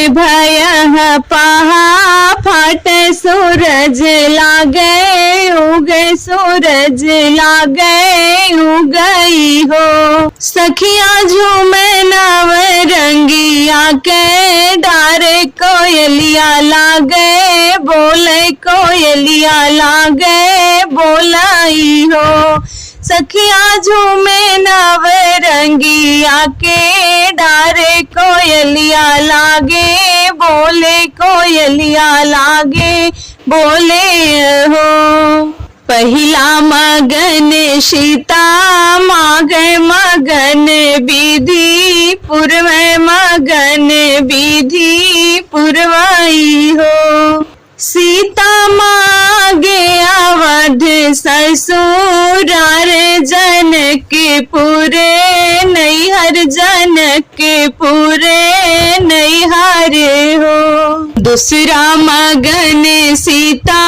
भय पहा फाट सूरज लागे उगे सूरज लागे उगई हो। सखिया झूमे नव रंगिया के डारे कोयलिया लागे बोले कोयलिया लागे बोलाई हो। सखिया झूमे नव रंगिया के डारे कोयलिया लागे बोले कोयलिया लागे बोले हो। पहिला मगन सीता मागे मगन विधि पूर्व मगन विधि पूर्वाई हो। सीता मागे अवध ससुरार जनकपुर नैहर जनकपुर नैहर हो। दूसरा मगन सीता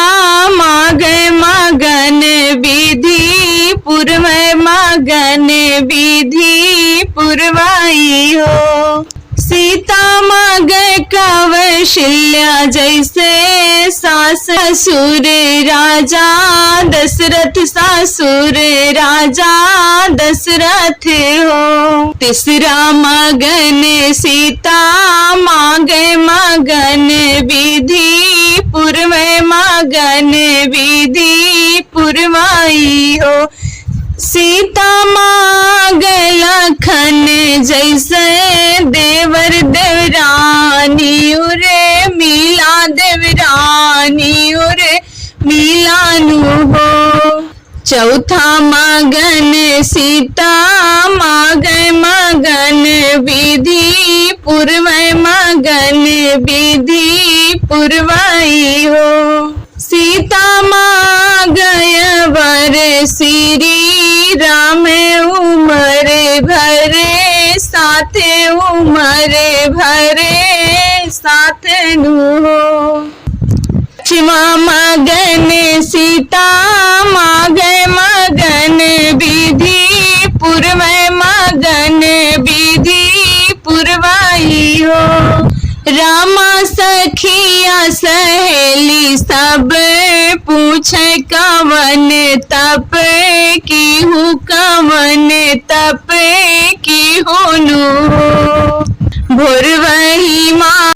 मागे मगन विधि पूर्व मगन विधि पूर्वाई हो। सीता मग कौशल्या जैसे सास ससुर राजा दशरथ ससुर राजा दशरथ हो। तीसरा मगन सीता मागे मगन विधि पूर्व मगन विधि पूर्वाई हो। सीता माग लखन जैसे देवर देवरानी उरे मिला देवरानी उरे मिलानु हो। चौथा मगन सीता माग मगन विधि पूर्व मगन विधि पूर्वाई हो। सीता मागय वर श्री राम उमर भरे साथे उमर भरे साथ नु हो। छिमा मगन सीता मागे मगन विधि पूर्व मगन विधि पूर्वाई हो। रामा सखिया सहेली सब पूछे कवन तप की हूँ कवन तप की होनु। भोर वही माँ